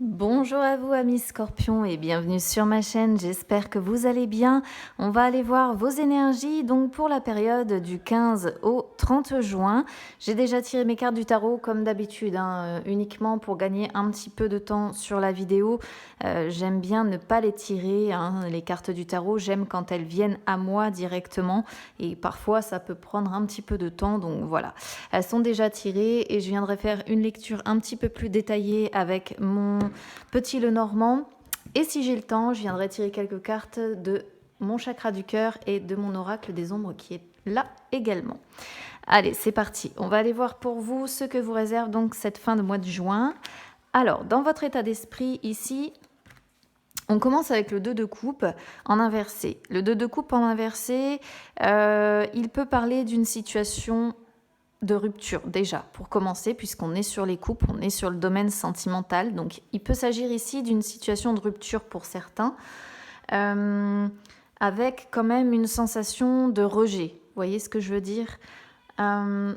Bonjour à vous amis Scorpions et bienvenue sur ma chaîne, j'espère que vous allez bien. On va aller voir vos énergies donc pour la période du 15 au 30 juin. J'ai déjà tiré mes cartes du tarot comme d'habitude, uniquement pour gagner un petit peu de temps sur la vidéo. J'aime bien ne pas les tirer, les cartes du tarot, j'aime quand elles viennent à moi directement et parfois ça peut prendre un petit peu de temps, donc voilà. Elles sont déjà tirées et je viendrai faire une lecture un petit peu plus détaillée avec mon Petit Lenormand. Et si j'ai le temps, je viendrai tirer quelques cartes de mon chakra du cœur et de mon oracle des ombres qui est là également. Allez, c'est parti. On va aller voir pour vous ce que vous réserve donc cette fin de mois de juin. Alors, dans votre état d'esprit ici, on commence avec le 2 de coupe en inversé. Le 2 de coupe en inversé, il peut parler d'une situation de rupture déjà pour commencer, puisqu'on est sur les couples, on est sur le domaine sentimental, donc il peut s'agir ici d'une situation de rupture pour certains, avec quand même une sensation de rejet. Vous voyez ce que je veux dire? Ça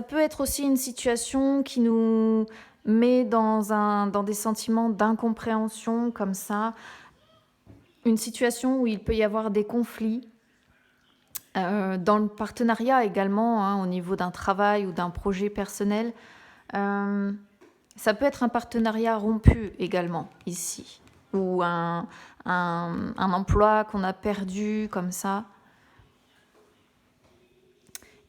peut être aussi une situation qui nous met dans des sentiments d'incompréhension comme ça, une situation où il peut y avoir des conflits. Dans le partenariat également, au niveau d'un travail ou d'un projet personnel, ça peut être un partenariat rompu également ici, ou un emploi qu'on a perdu comme ça.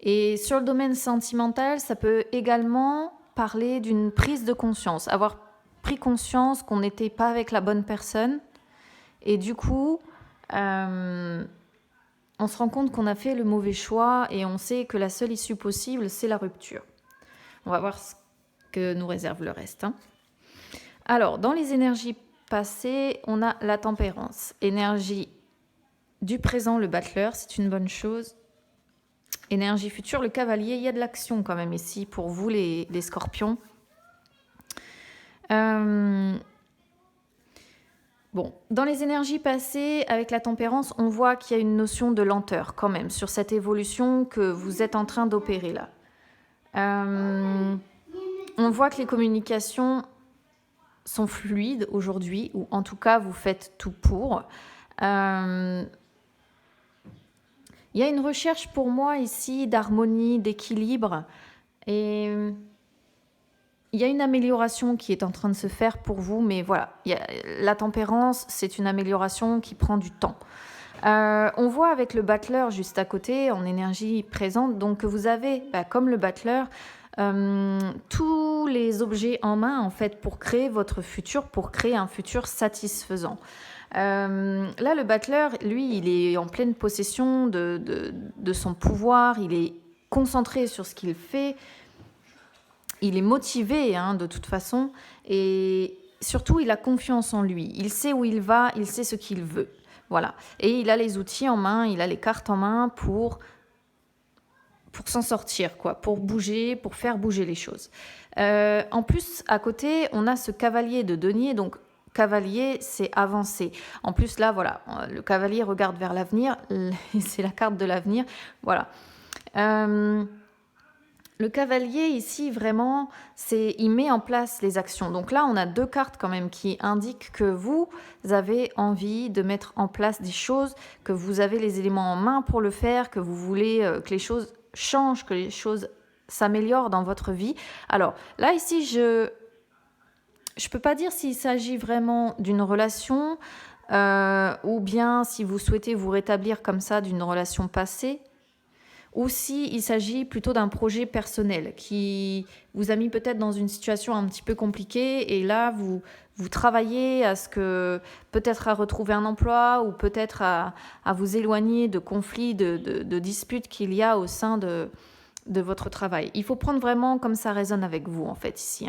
Et sur le domaine sentimental, ça peut également parler d'une prise de conscience, avoir pris conscience qu'on n'était pas avec la bonne personne, et du coup, on se rend compte qu'on a fait le mauvais choix et on sait que la seule issue possible, c'est la rupture. On va voir ce que nous réserve le reste. Alors, dans les énergies passées, on a la tempérance. Énergie du présent, le battleur, c'est une bonne chose. Énergie future, le cavalier, il y a de l'action quand même ici pour vous les scorpions. Bon, dans les énergies passées, avec la tempérance, on voit qu'il y a une notion de lenteur quand même sur cette évolution que vous êtes en train d'opérer là. On voit que les communications sont fluides aujourd'hui, ou en tout cas vous faites tout pour. Il y a une recherche pour moi ici d'harmonie, d'équilibre, et il y a une amélioration qui est en train de se faire pour vous, mais voilà, la tempérance, c'est une amélioration qui prend du temps. On voit avec le battleur juste à côté, en énergie présente, donc que vous avez, comme le battleur, tous les objets en main en fait pour créer votre futur, pour créer un futur satisfaisant. Là, le battleur, lui, il est en pleine possession de son pouvoir, il est concentré sur ce qu'il fait, il est motivé de toute façon, et surtout, il a confiance en lui. Il sait où il va, il sait ce qu'il veut. Voilà. Et il a les outils en main, il a les cartes en main pour s'en sortir, quoi, pour bouger, pour faire bouger les choses. En plus, à côté, on a ce cavalier de denier, donc cavalier, c'est avancer. En plus, là, voilà, le cavalier regarde vers l'avenir, c'est la carte de l'avenir, voilà. Le cavalier ici, vraiment, il met en place les actions. Donc là, on a deux cartes quand même qui indiquent que vous avez envie de mettre en place des choses, que vous avez les éléments en main pour le faire, que vous voulez que les choses changent, que les choses s'améliorent dans votre vie. Alors là, ici, je peux pas dire s'il s'agit vraiment d'une relation ou bien si vous souhaitez vous rétablir comme ça d'une relation passée, ou s'il s'agit plutôt d'un projet personnel qui vous a mis peut-être dans une situation un petit peu compliquée et là, vous travaillez à ce que peut-être à retrouver un emploi ou peut-être à vous éloigner de conflits, de disputes qu'il y a au sein de votre travail. Il faut prendre vraiment comme ça résonne avec vous en fait ici.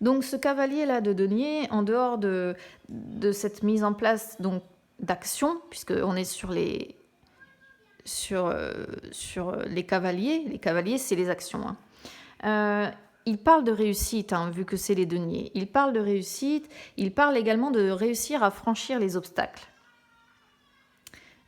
Donc ce cavalier-là de denier, en dehors de cette mise en place donc d'action, puisqu'on est sur les cavaliers. Les cavaliers, c'est les actions. Il parle de réussite, vu que c'est les deniers. Il parle de réussite. Il parle également de réussir à franchir les obstacles.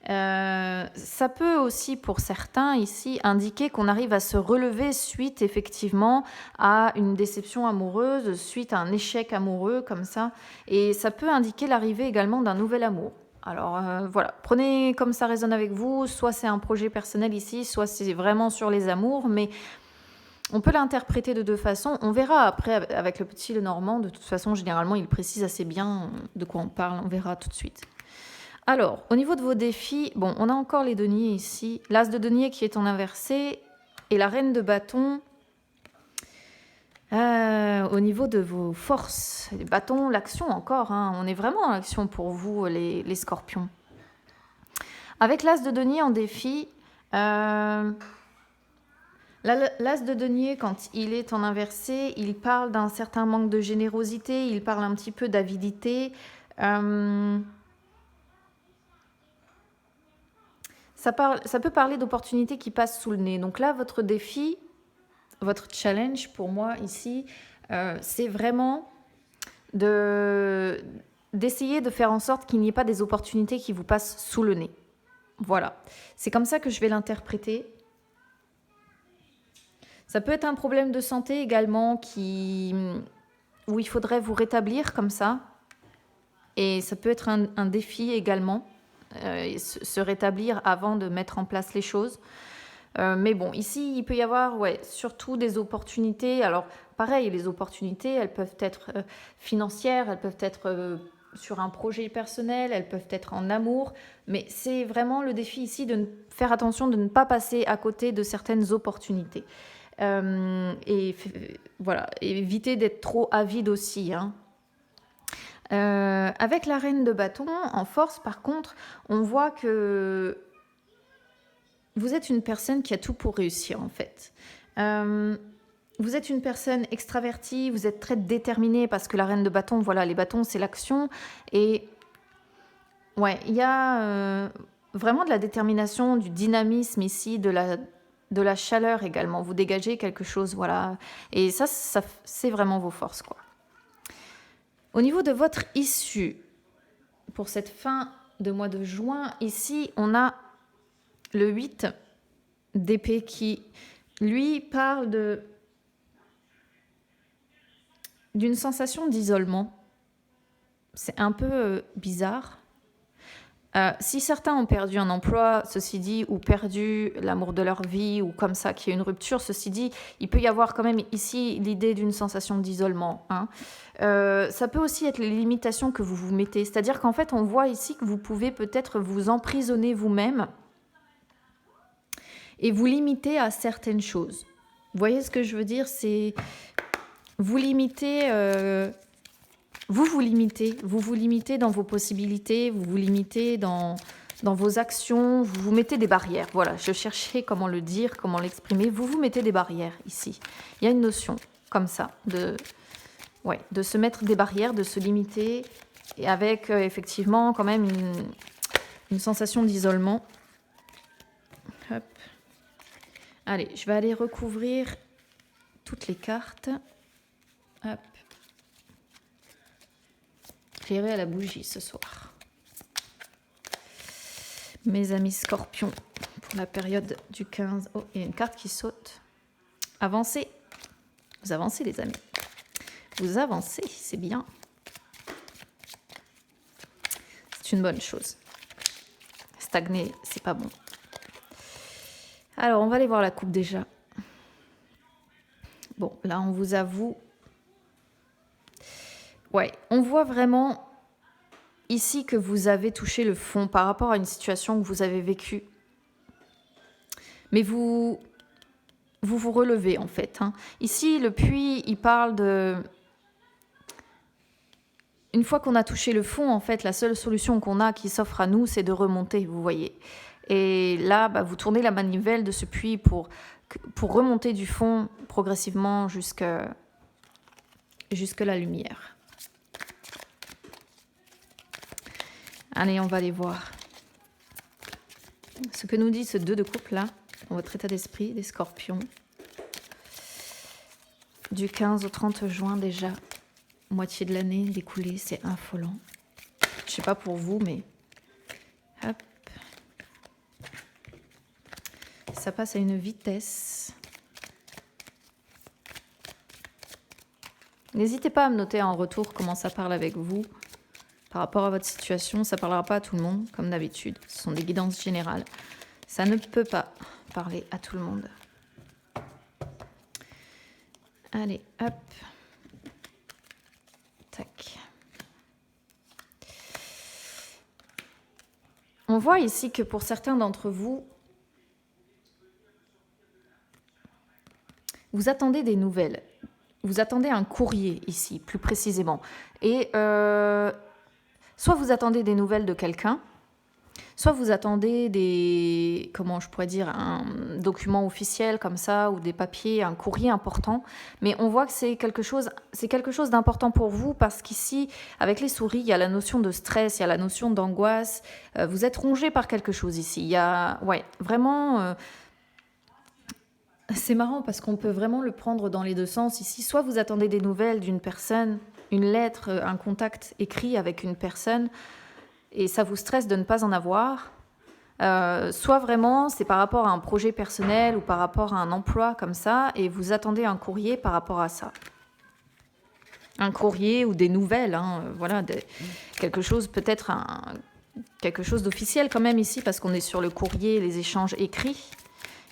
Ça peut aussi, pour certains ici, indiquer qu'on arrive à se relever suite effectivement à une déception amoureuse, suite à un échec amoureux comme ça. Et ça peut indiquer l'arrivée également d'un nouvel amour. Alors voilà, prenez comme ça résonne avec vous, soit c'est un projet personnel ici, soit c'est vraiment sur les amours, mais on peut l'interpréter de deux façons. On verra après avec le petit Lenormand, de toute façon généralement il précise assez bien de quoi on parle, on verra tout de suite. Alors, au niveau de vos défis, bon, on a encore les deniers ici. L'as de denier qui est en inversé et la reine de bâton. Au niveau de vos forces, les bâtons, l'action encore, hein, on est vraiment en action pour vous, les scorpions. Avec l'as de denier en défi, l'as de denier, quand il est en inversé, il parle d'un certain manque de générosité, il parle un petit peu d'avidité. Ça peut parler d'opportunités qui passent sous le nez. Donc là, votre défi, votre challenge pour moi ici, c'est vraiment d'essayer de faire en sorte qu'il n'y ait pas des opportunités qui vous passent sous le nez. Voilà, c'est comme ça que je vais l'interpréter. Ça peut être un problème de santé également où il faudrait vous rétablir comme ça. Et ça peut être un défi également. Se rétablir avant de mettre en place les choses. Mais bon, ici, il peut y avoir surtout des opportunités. Alors, pareil, les opportunités, elles peuvent être financières, elles peuvent être sur un projet personnel, elles peuvent être en amour. Mais c'est vraiment le défi ici de faire attention de ne pas passer à côté de certaines opportunités. Voilà, éviter d'être trop avide aussi, hein. Avec la reine de bâton, en force, par contre, on voit que vous êtes une personne qui a tout pour réussir, en fait. Vous êtes une personne extravertie, vous êtes très déterminée, parce que la reine de bâton, voilà, les bâtons, c'est l'action. Et ouais, il y a vraiment de la détermination, du dynamisme ici, de la chaleur également. Vous dégagez quelque chose, voilà. Et ça c'est vraiment vos forces, quoi. Au niveau de votre issue, pour cette fin de mois de juin, ici, on a le 8 d'épée qui, lui, parle d'une sensation d'isolement. C'est un peu bizarre. Si certains ont perdu un emploi, ceci dit, ou perdu l'amour de leur vie, ou comme ça, qu'il y a une rupture, ceci dit, il peut y avoir quand même ici l'idée d'une sensation d'isolement, hein. Ça peut aussi être les limitations que vous vous mettez. C'est-à-dire qu'en fait, on voit ici que vous pouvez peut-être vous emprisonner vous-même et vous limiter à certaines choses. Vous voyez ce que je veux dire? C'est vous limiter... Vous vous limitez dans vos possibilités, vous vous limitez dans vos actions, vous vous mettez des barrières. Voilà, je cherchais comment le dire, comment l'exprimer. Vous vous mettez des barrières ici. Il y a une notion comme ça de se mettre des barrières, de se limiter, et avec effectivement quand même une sensation d'isolement. Hop. Allez, je vais aller recouvrir toutes les cartes. Hop. Éclairé à la bougie ce soir. Mes amis scorpions, pour la période du 15... Oh, il y a une carte qui saute. Avancez. Vous avancez, les amis. Vous avancez, c'est bien. C'est une bonne chose. Stagner, c'est pas bon. Alors, on va aller voir la coupe déjà. Bon, là, on vous avoue... Ouais, on voit vraiment ici que vous avez touché le fond par rapport à une situation que vous avez vécue. Mais vous relevez en fait, hein. Ici, le puits, il parle de... Une fois qu'on a touché le fond, en fait, la seule solution qu'on a qui s'offre à nous, c'est de remonter, vous voyez. Et là, vous tournez la manivelle de ce puits pour remonter du fond progressivement jusque la lumière. Allez, on va aller voir ce que nous dit ce 2 de coupe là, dans votre état d'esprit, des scorpions. Du 15 au 30 juin déjà, moitié de l'année découlée, c'est affolant. Je sais pas pour vous, mais... Hop. ça passe à une vitesse. N'hésitez pas à me noter en retour comment ça parle avec vous par rapport à votre situation. Ça ne parlera pas à tout le monde, comme d'habitude. Ce sont des guidances générales. Ça ne peut pas parler à tout le monde. Allez, hop. Tac. On voit ici que pour certains d'entre vous, vous attendez des nouvelles. Vous attendez un courrier ici, plus précisément. Et soit vous attendez des nouvelles de quelqu'un, soit vous attendez des, comment je pourrais dire, un document officiel comme ça, ou des papiers, un courrier important. Mais on voit que c'est quelque chose d'important pour vous, parce qu'ici, avec les souris, il y a la notion de stress, il y a la notion d'angoisse. Vous êtes rongé par quelque chose ici. Il y a, ouais, vraiment... c'est marrant parce qu'on peut vraiment le prendre dans les deux sens ici. Soit vous attendez des nouvelles d'une personne, une lettre, un contact écrit avec une personne, et ça vous stresse de ne pas en avoir. Soit vraiment c'est par rapport à un projet personnel ou par rapport à un emploi comme ça, et vous attendez un courrier par rapport à ça. Un courrier ou des nouvelles, hein, voilà, quelque chose, peut-être quelque chose d'officiel quand même ici, parce qu'on est sur le courrier, les échanges écrits.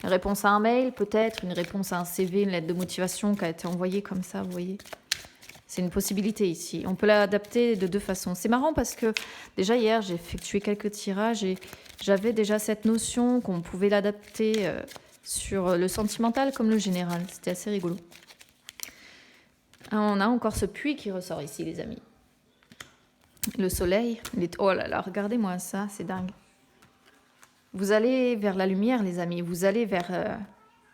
Une réponse à un mail, peut-être, une réponse à un CV, une lettre de motivation qui a été envoyée comme ça, vous voyez. C'est une possibilité ici. On peut l'adapter de deux façons. C'est marrant parce que déjà hier, j'ai effectué quelques tirages et j'avais déjà cette notion qu'on pouvait l'adapter sur le sentimental comme le général. C'était assez rigolo. Ah, on a encore ce puits qui ressort ici, les amis. Le soleil. Oh là là, regardez-moi ça, c'est dingue. Vous allez vers la lumière, les amis. Vous allez vers...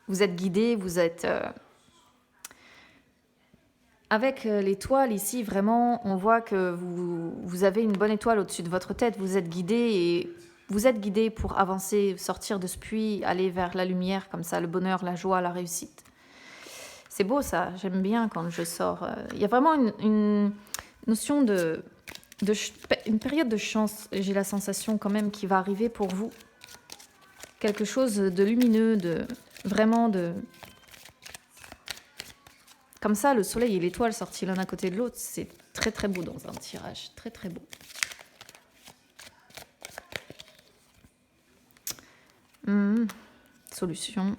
vous êtes guidés, vous êtes... Avec l'étoile ici, vraiment, on voit que vous avez une bonne étoile au-dessus de votre tête. Vous êtes guidés pour avancer, sortir de ce puits, aller vers la lumière, comme ça, le bonheur, la joie, la réussite. C'est beau ça, j'aime bien quand je sors. Il y a vraiment une notion une période de chance, j'ai la sensation quand même, qui va arriver pour vous. Quelque chose de lumineux, comme ça, le soleil et l'étoile sortis l'un à côté de l'autre, c'est très très beau dans un tirage, très très beau. Solution.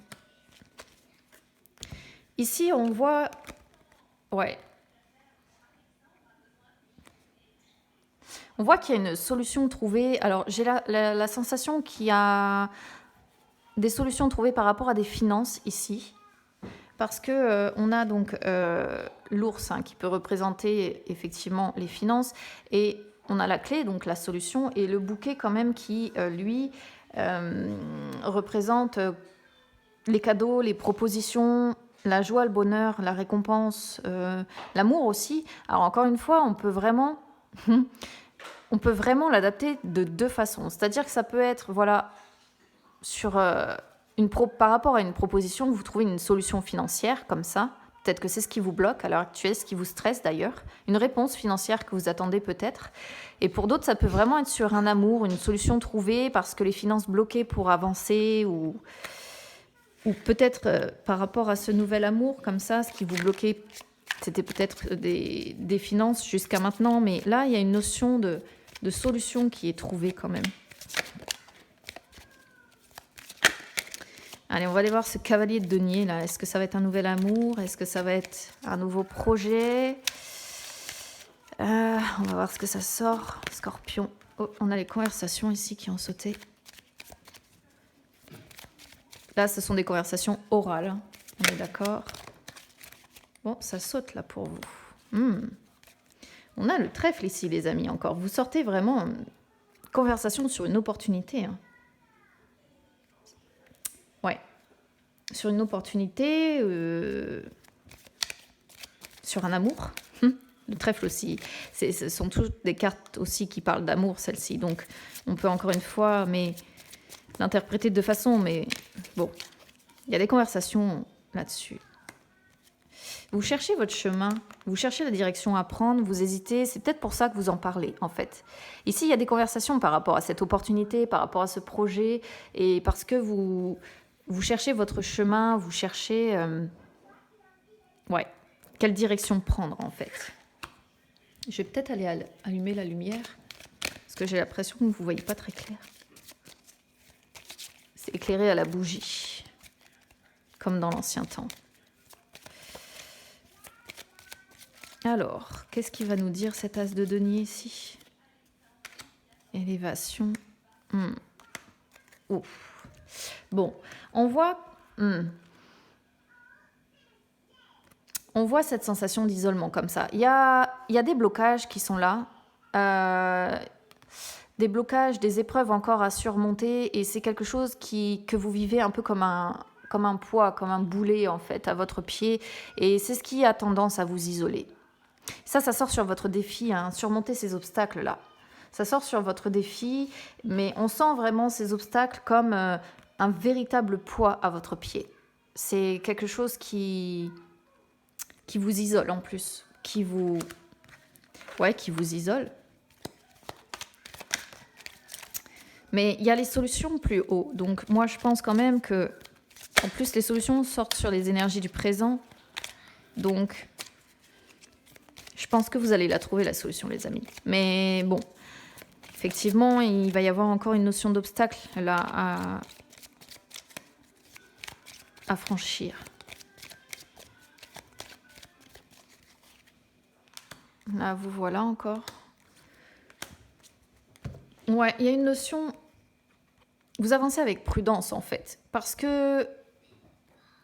Ici, on voit... Ouais. On voit qu'il y a une solution trouvée. Alors, j'ai la sensation qu'il y a des solutions trouvées par rapport à des finances ici. Parce que on a donc l'ours qui peut représenter effectivement les finances, et on a la clé, donc la solution, et le bouquet quand même qui, lui, représente les cadeaux, les propositions, la joie, le bonheur, la récompense, l'amour aussi. Alors encore une fois, on peut vraiment l'adapter de deux façons. C'est-à-dire que ça peut être, voilà, sur... par rapport à une proposition, vous trouvez une solution financière comme ça. Peut-être que c'est ce qui vous bloque à l'heure actuelle, ce qui vous stresse d'ailleurs. Une réponse financière que vous attendez peut-être. Et pour d'autres, ça peut vraiment être sur un amour, une solution trouvée parce que les finances bloquées pour avancer, ou peut-être par rapport à ce nouvel amour comme ça, ce qui vous bloquait, c'était peut-être des finances jusqu'à maintenant. Mais là, il y a une notion de solution qui est trouvée quand même. Allez, on va aller voir ce cavalier de denier là. Est-ce que ça va être un nouvel amour? Est-ce que ça va être un nouveau projet? On va voir ce que ça sort. Scorpion. Oh, on a les conversations ici qui ont sauté. Là, ce sont des conversations orales. On est d'accord? Bon, ça saute là pour vous. On a le trèfle ici, les amis, encore. Vous sortez vraiment conversation sur une opportunité. Ouais. Sur une opportunité, sur un amour. Le trèfle aussi. Ce sont toutes des cartes aussi qui parlent d'amour, celles-ci. Donc, on peut encore une fois l'interpréter de deux façons. Mais bon, il y a des conversations là-dessus. Vous cherchez votre chemin, vous cherchez la direction à prendre, vous hésitez. C'est peut-être pour ça que vous en parlez, en fait. Ici, il y a des conversations par rapport à cette opportunité, par rapport à ce projet, et parce que vous vous cherchez votre chemin, vous cherchez... ouais, quelle direction prendre en fait. Je vais peut-être aller allumer la lumière, parce que j'ai l'impression que vous ne voyez pas très clair. C'est éclairé à la bougie, comme dans l'ancien temps. Alors, qu'est-ce qu'il va nous dire cet as de denier ici? Élévation. Ouf. Bon, on voit cette sensation d'isolement comme ça. Il y a des blocages qui sont là. Des blocages, des épreuves encore à surmonter. Et c'est quelque chose que vous vivez un peu comme un poids, comme un boulet en fait, à votre pied. Et c'est ce qui a tendance à vous isoler. Ça sort sur votre défi, hein, surmonter ces obstacles-là. Ça sort sur votre défi, mais on sent vraiment ces obstacles comme un véritable poids à votre pied. C'est quelque chose qui vous isole en plus, qui vous isole. Mais il y a les solutions plus haut. Donc moi, je pense quand même que, en plus, les solutions sortent sur les énergies du présent. Donc, je pense que vous allez la trouver, la solution, les amis. Mais bon, effectivement, il va y avoir encore une notion d'obstacle là à franchir. Là, vous voilà encore. Ouais, il y a une notion... Vous avancez avec prudence, en fait. Parce que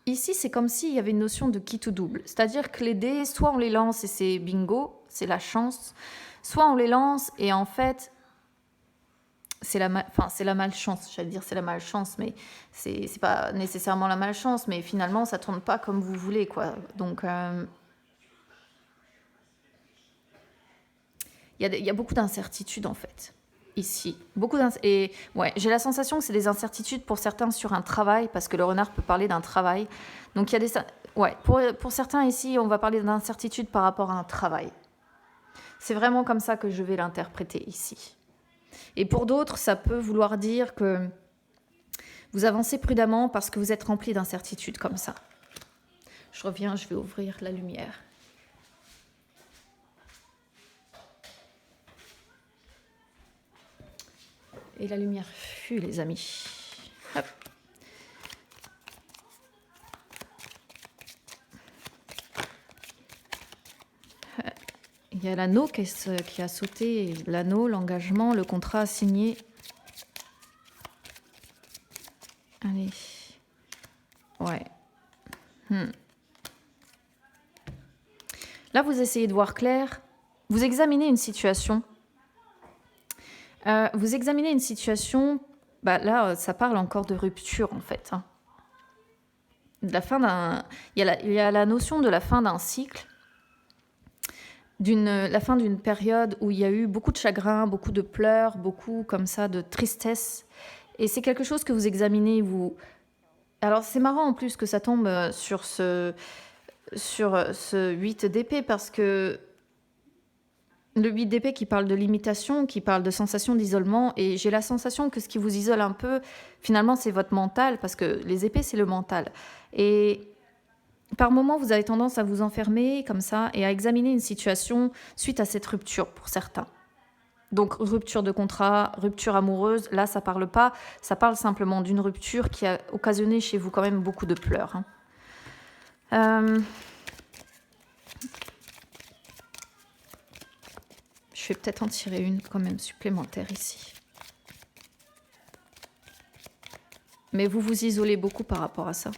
ici, c'est comme s'il y avait une notion de qui tout double. C'est-à-dire que les dés, soit on les lance et c'est bingo, c'est la chance. Soit on les lance et en fait, c'est la malchance. J'allais dire c'est la malchance, mais c'est pas nécessairement la malchance. Mais finalement, ça tourne pas comme vous voulez, quoi. Donc... il y a beaucoup d'incertitudes, en fait. Ici. Et ouais, j'ai la sensation que c'est des incertitudes pour certains sur un travail, parce que le renard peut parler d'un travail. Donc il y a des... Ouais, pour certains ici, on va parler d'incertitudes par rapport à un travail. C'est vraiment comme ça que je vais l'interpréter ici. Et pour d'autres, ça peut vouloir dire que vous avancez prudemment parce que vous êtes rempli d'incertitudes comme ça. Je reviens, je vais ouvrir la lumière. Et la lumière fut, les amis. Hop. Il y a l'anneau qui a sauté. L'anneau, l'engagement, le contrat signé. Allez. Ouais. Là, vous essayez de voir clair. Vous examinez une situation. Vous examinez une situation, là, ça parle encore de rupture, en fait. Hein. De la fin il y a la notion de la fin d'un cycle, la fin d'une période où il y a eu beaucoup de chagrin, beaucoup de pleurs, beaucoup comme ça de tristesse. Et c'est quelque chose que vous examinez, Alors, c'est marrant en plus que ça tombe sur ce 8 d'épée, parce que le 8 d'épée qui parle de limitation, qui parle de sensation d'isolement, et j'ai la sensation que ce qui vous isole un peu, finalement, c'est votre mental, parce que les épées, c'est le mental. Et par moments, vous avez tendance à vous enfermer comme ça et à examiner une situation suite à cette rupture pour certains. Donc, rupture de contrat, rupture amoureuse, là, ça parle pas, ça parle simplement d'une rupture qui a occasionné chez vous quand même beaucoup de pleurs. Hein. Je vais peut-être en tirer une quand même supplémentaire ici. Mais vous vous isolez beaucoup par rapport à ça.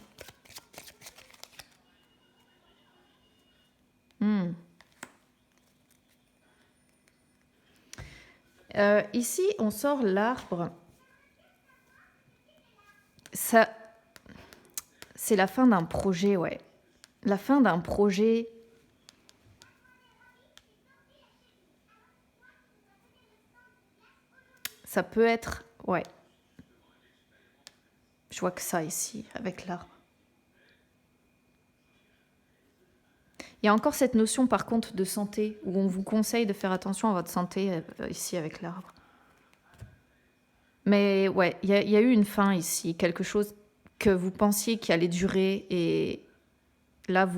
Ici, on sort l'arbre. Ça, c'est la fin d'un projet, ouais. La fin d'un projet... Ça peut être... Ouais. Je vois que ça ici, avec l'arbre. Il y a encore cette notion, par contre, de santé, où on vous conseille de faire attention à votre santé, ici, avec l'arbre. Mais ouais, il y a eu une fin ici, quelque chose que vous pensiez qu'il allait durer et là,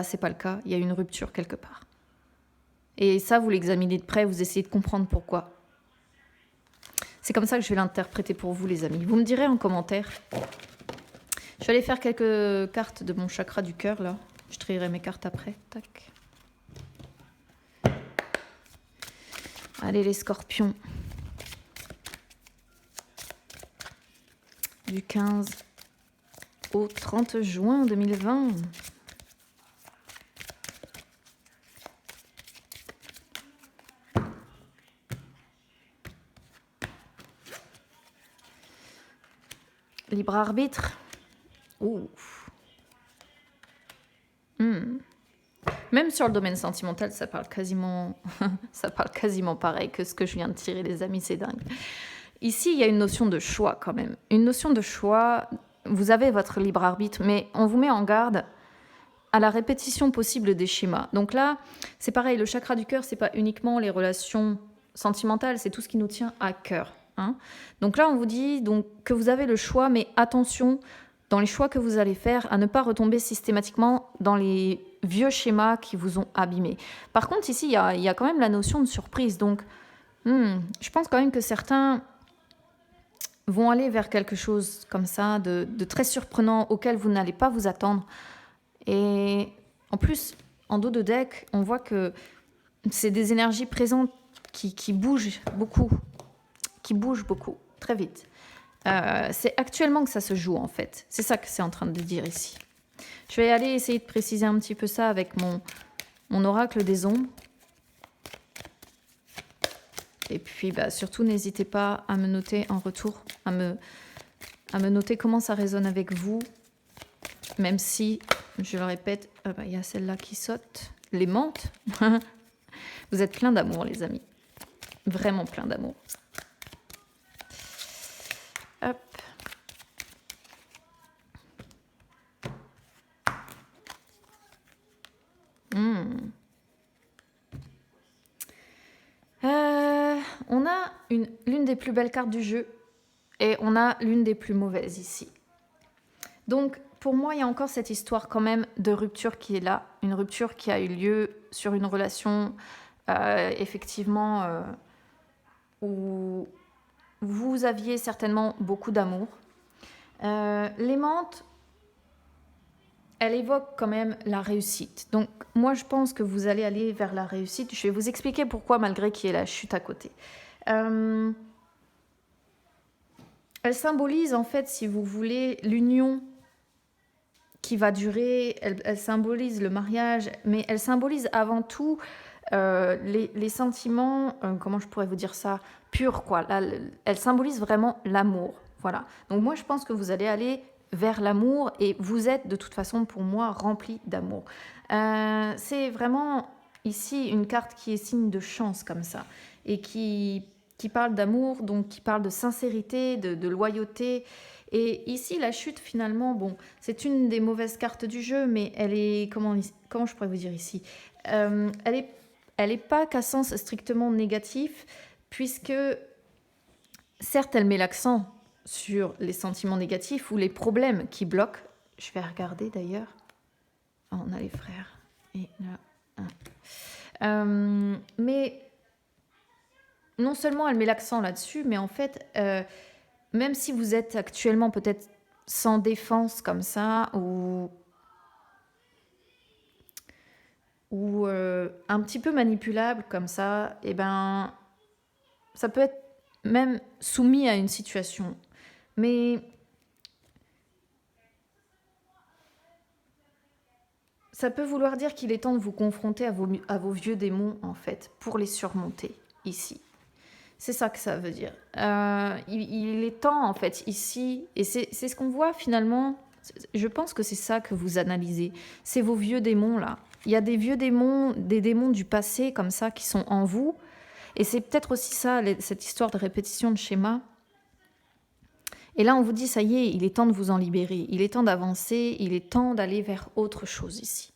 c'est pas le cas. Il y a une rupture quelque part. Et ça, vous l'examinez de près, vous essayez de comprendre pourquoi. C'est comme ça que je vais l'interpréter pour vous, les amis. Vous me direz en commentaire. Je vais aller faire quelques cartes de mon chakra du cœur, là. Je trierai mes cartes après. Tac. Allez, les scorpions. Du 15 au 30 juin 2020. Libre arbitre. Ouh. Même sur le domaine sentimental, ça parle quasiment pareil que ce que je viens de tirer, les amis, c'est dingue. Ici, il y a une notion de choix quand même. Une notion de choix, vous avez votre libre arbitre, mais on vous met en garde à la répétition possible des schémas. Donc là, c'est pareil, le chakra du cœur, c'est pas uniquement les relations sentimentales, c'est tout ce qui nous tient à cœur. Hein. Donc là, on vous dit donc, que vous avez le choix, mais attention, dans les choix que vous allez faire, à ne pas retomber systématiquement dans les vieux schémas qui vous ont abîmé. Par contre, ici, il y a quand même la notion de surprise. Donc, je pense quand même que certains vont aller vers quelque chose comme ça, de très surprenant, auquel vous n'allez pas vous attendre. Et en plus, en dos de deck, on voit que c'est des énergies présentes qui bougent beaucoup, très vite. C'est actuellement que ça se joue, en fait. C'est ça que c'est en train de dire ici. Je vais aller essayer de préciser un petit peu ça avec mon oracle des ombres. Et puis, surtout, n'hésitez pas à me noter en retour, à me noter comment ça résonne avec vous. Même si, je le répète, il y a celle-là qui saute. Les menthes. Vous êtes plein d'amour, les amis. Vraiment plein d'amour. Hop. On a l'une des plus belles cartes du jeu et on a l'une des plus mauvaises ici. Donc, pour moi, il y a encore cette histoire quand même de rupture qui est là. Une rupture qui a eu lieu sur une relation, effectivement, où vous aviez certainement beaucoup d'amour. L'aimante, elle évoque quand même la réussite. Donc, moi, je pense que vous allez aller vers la réussite. Je vais vous expliquer pourquoi, malgré qu'il y ait la chute à côté. Elle symbolise, en fait, si vous voulez, l'union qui va durer. Elle symbolise le mariage, mais elle symbolise avant tout les sentiments, comment je pourrais vous dire ça, purs, quoi. Là, elle symbolise vraiment l'amour. Voilà. Donc, moi, je pense que vous allez aller vers l'amour et vous êtes de toute façon pour moi rempli d'amour. C'est vraiment ici une carte qui est signe de chance comme ça et qui parle d'amour, donc qui parle de sincérité, de loyauté. Et ici la chute finalement, bon, c'est une des mauvaises cartes du jeu, mais elle est, comment je pourrais vous dire ici, elle est pas qu'à sens strictement négatif, puisque certes elle met l'accent sur les sentiments négatifs ou les problèmes qui bloquent. Je vais regarder d'ailleurs. Oh, on a les frères. Et là, mais non seulement elle met l'accent là-dessus, mais en fait, même si vous êtes actuellement peut-être sans défense comme ça, ou un petit peu manipulable comme ça, eh ben, ça peut être même soumis à une situation. Mais ça peut vouloir dire qu'il est temps de vous confronter à vos vieux démons, en fait, pour les surmonter, ici. C'est ça que ça veut dire. Il est temps, en fait, ici, et c'est ce qu'on voit finalement, je pense que c'est ça que vous analysez. C'est vos vieux démons, là. Il y a des vieux démons, des démons du passé, comme ça, qui sont en vous, et c'est peut-être aussi ça, cette histoire de répétition de schéma. Et là, on vous dit, ça y est, il est temps de vous en libérer. Il est temps d'avancer, il est temps d'aller vers autre chose ici.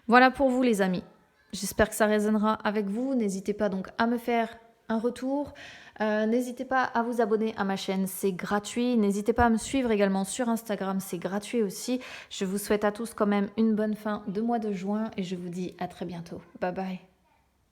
Voilà pour vous, les amis. J'espère que ça résonnera avec vous. N'hésitez pas donc à me faire un retour. N'hésitez pas à vous abonner à ma chaîne, c'est gratuit. N'hésitez pas à me suivre également sur Instagram, c'est gratuit aussi. Je vous souhaite à tous quand même une bonne fin de mois de juin et je vous dis à très bientôt. Bye bye.